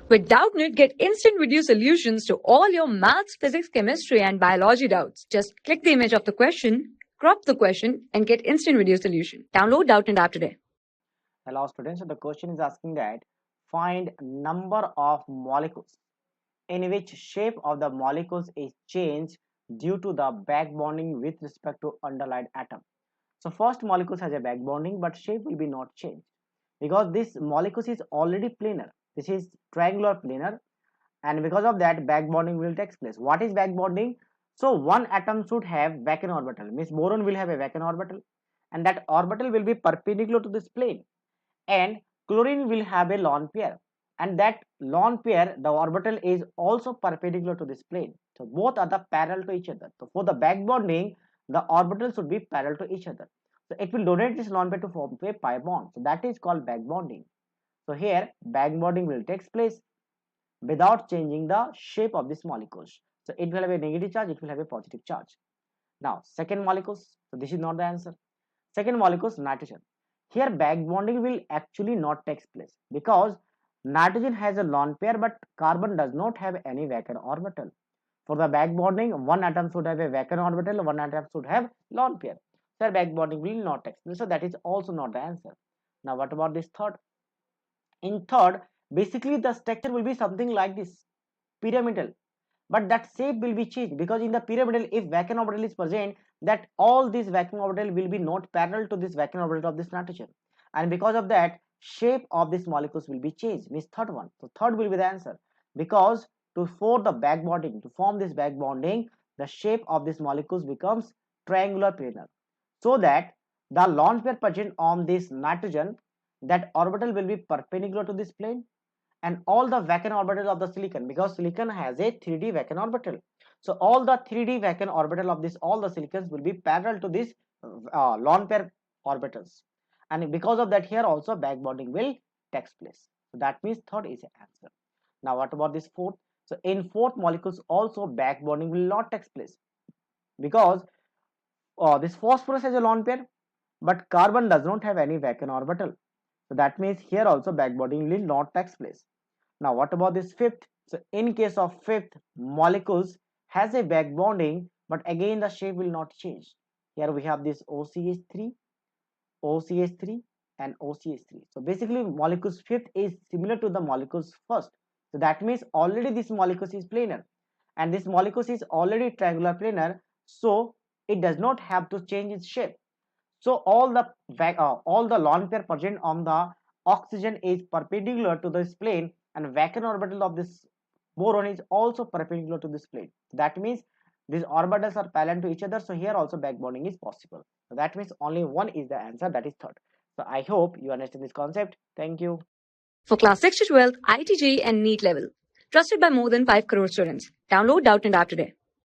With Doubtnut, get instant video solutions to all your maths, physics, chemistry, and biology doubts. Just click the image of the question, crop the question, and get instant video solution. Download Doubtnut app today. Hello students, so the question is asking that find number of molecules in which shape of the molecules is changed due to the back bonding with respect to underlying atom. So first molecule has a back bonding but shape will be not changed because this molecule is already planar. This is triangular planar, and because of that back bonding will take place. What is back bonding? So one atom should have vacant orbital, means boron will have a vacant orbital, and that orbital will be perpendicular to this plane, and chlorine will have a lone pair, and that lone pair, the orbital is also perpendicular to this plane. So both are the parallel to each other. So for the back bonding, the orbital should be parallel to each other. So it will donate this lone pair to form a pi bond. So that is called back bonding. So here back bonding will take place without changing the shape of these molecules. So it will have a negative charge, it will have a positive charge. Now second molecules, so this is not the answer. Second molecules, nitrogen. Here back bonding will actually not take place because nitrogen has a lone pair but carbon does not have any vacant orbital. For the back bonding, one atom should have a vacant orbital, one atom should have lone pair. So back bonding will not take place. So that is also not the answer. Now what about this third? In third, basically the structure will be something like this, pyramidal, but that shape will be changed because in the pyramidal, if vacant orbital is present, that all these vacant orbital will be not parallel to this vacant orbital of this nitrogen, and because of that shape of these molecules will be changed, means third one. So third will be the answer, because for the back bonding, to form this back bonding, the shape of these molecules becomes triangular planar, so that the lone pair present on this nitrogen, that orbital will be perpendicular to this plane, and all the vacant orbitals of the silicon, because silicon has a 3D vacant orbital. So all the 3D vacant orbital of this, all the silicons will be parallel to this lone pair orbitals, and because of that here also back bonding will take place. So that means third is the answer. Now what about this fourth? So in fourth molecules also back bonding will not take place because this phosphorus has a lone pair but carbon does not have any vacant orbital. So that means here also back bonding will not take place. Now what about this fifth? So in case of fifth, molecules has a back bonding but again the shape will not change. Here we have this OCH3, OCH3 and OCH3. So basically molecules fifth is similar to the molecules first. So that means already this molecule is planar and this molecule is already triangular planar, so it does not have to change its shape. So all the lone pair present on the oxygen is perpendicular to this plane, and vacant orbital of this boron is also perpendicular to this plane. That means these orbitals are parallel to each other. So here also back bonding is possible. So that means only one is the answer, that is third. So I hope you understand this concept. Thank you. For class 6 to 12, IIT JEE and NEET level. Trusted by more than 5 crore students. Download Doubtnut app today.